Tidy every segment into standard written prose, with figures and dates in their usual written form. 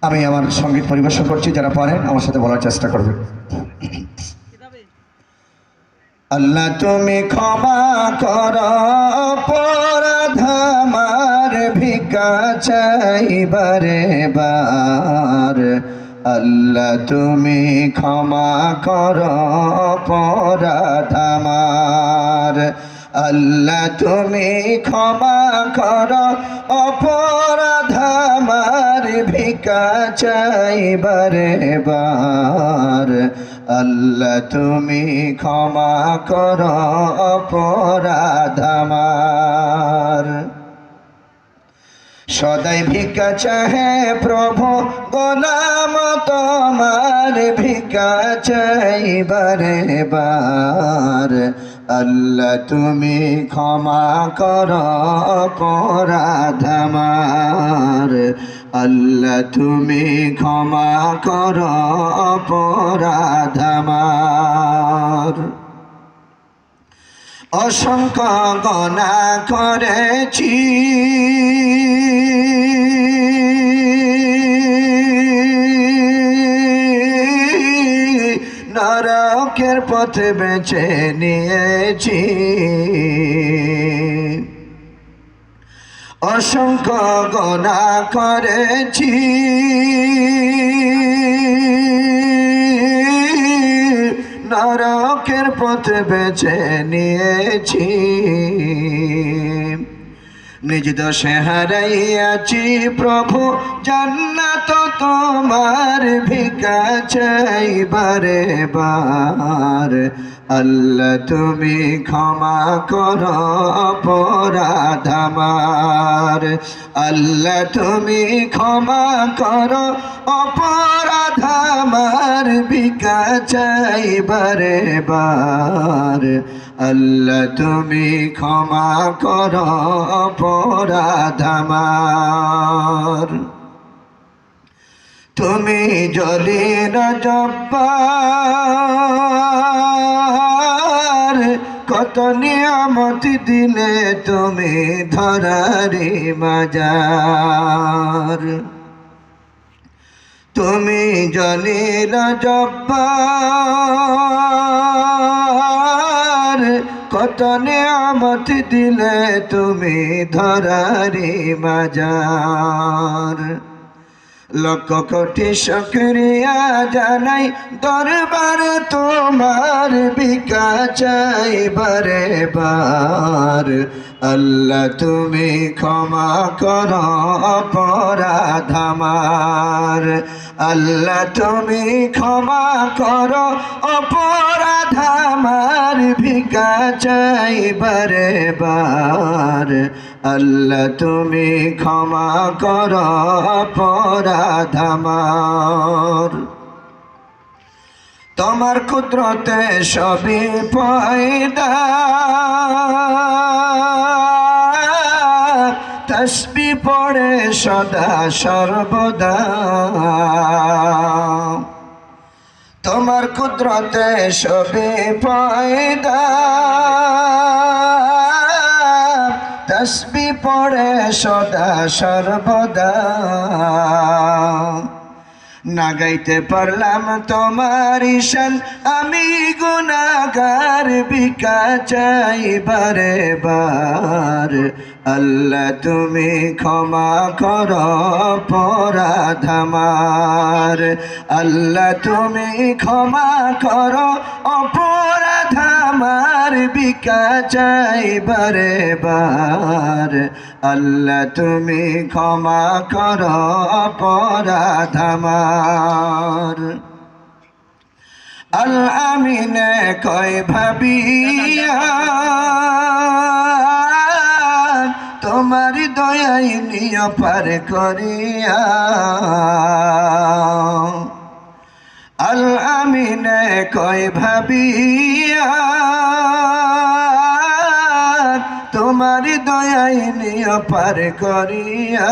আমি আমার সঙ্গীত পরিবেশন করছি, যারা পারেন আমার সাথে বলার চেষ্টা করবেন। আল্লাহ তুমি ক্ষমা কর অপরাধ আমার, ভিক্ষা চাইবারে বার। আল্লাহ তুমি ক্ষমা কর অপরাধ আমার, আল্লাহ তুমি ক্ষমা কর অপরাধ আমার, ভিক্ষা চাইবারে বার। আল্লাহ তুমি ক্ষমা কর অপরাধ আমার। সদাই ভিক্ষা চাহে প্রভু গোলাম তোমার, ভিক্ষা চাইবারে বার। আল্লাহ তুমি ক্ষমা কর অপরাধ আমার, আল্লাহ তুমি ক্ষমা কর অপরাধ আমার। অসংখ্য গুনাহ করেছি, নরকের পথে বেছে নিয়েছি। অসংখ্য গুনাহ করেছি, নরকের পথে বেছে নিয়েছি। নিজ দোষে হারাইয়াছি প্রভু জান্নাত তোমার, ভিক্ষা চাইবারে বার। আল্লাহ তুমি ক্ষমা কর অপরাধ আমার, আল্লাহ তুমি ক্ষমা কর অপরাধ আমার, ভিক্ষা চাইবারে বার। আল্লাহ তুমি ক্ষমা কর অপরাধ আমার। তুমি জলিল জব্বার, কত নিয়ামত দিলে তুমি ধরারি মাজার। তুমি জলিল জব্বার, কত নিয়ামত দিলে তুমি ধরারি মাজার। লক্ষ কোটি শুকরিয়া জানাই দরবার তোমার, ভিক্ষা চাইবারে বার। আল্লাহ তুমি ক্ষমা কর অপরাধ আমার, আল্লাহ তুমি ক্ষমা কর অপরাধ আমার, ভিক্ষা চাইবারে বার। আল্লাহ তুমি ক্ষমা কর অপরাধ আমার। তোমার কুদরতে সবই পয়দা, তসবিহ পড়ে সদা সর্বদা। তোমার কুদরতে সবই পয়দা, তসবিহ পড়ে সদা সর্বদা। না গাইতে পারলাম তোমার ঈশান, আমি গুনাহগার, ভিক্ষা চাইবারে বার। আল্লাহ তুমি ক্ষমা কর অপরাধ আমার, আল্লাহ তুমি ক্ষমা কর অপরাধ আমার, ভিক্ষা চাইবারে বার। আল্লাহ তুমি ক্ষমা কর অপরাধ আমার। আল আমিনে কয় ভাবিয়া, তোমার দয়াই নিয় পার করিয়া। আল আমিনে কয় ভাবিয়া, তোমার দয়াই নিয় পার করিয়া।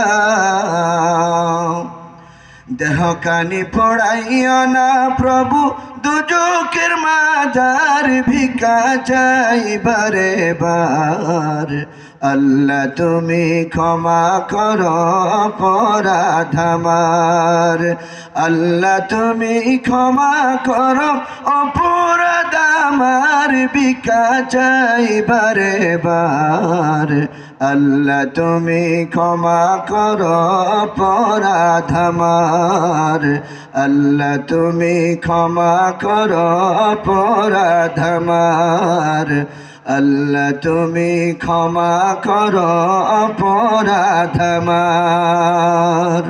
দেহ কানি পড়াইও না প্রভু দুজকের মাজার, ভিক্ষা চাইবারে বার। আল্লাহ তুমি ক্ষমা করো অপরাধ আমার। আল্লাহ তুমি ক্ষমা করো অপরাধ আমার, ভিক্ষা চাই বারে বার। আল্লাহ তুমি ক্ষমা করো অপরাধ আমার। আল্লাহ তুমি ক্ষমা করো অপরাধ আমার। আল্লাহ তুমি ক্ষমা করো অপরাধ আমার।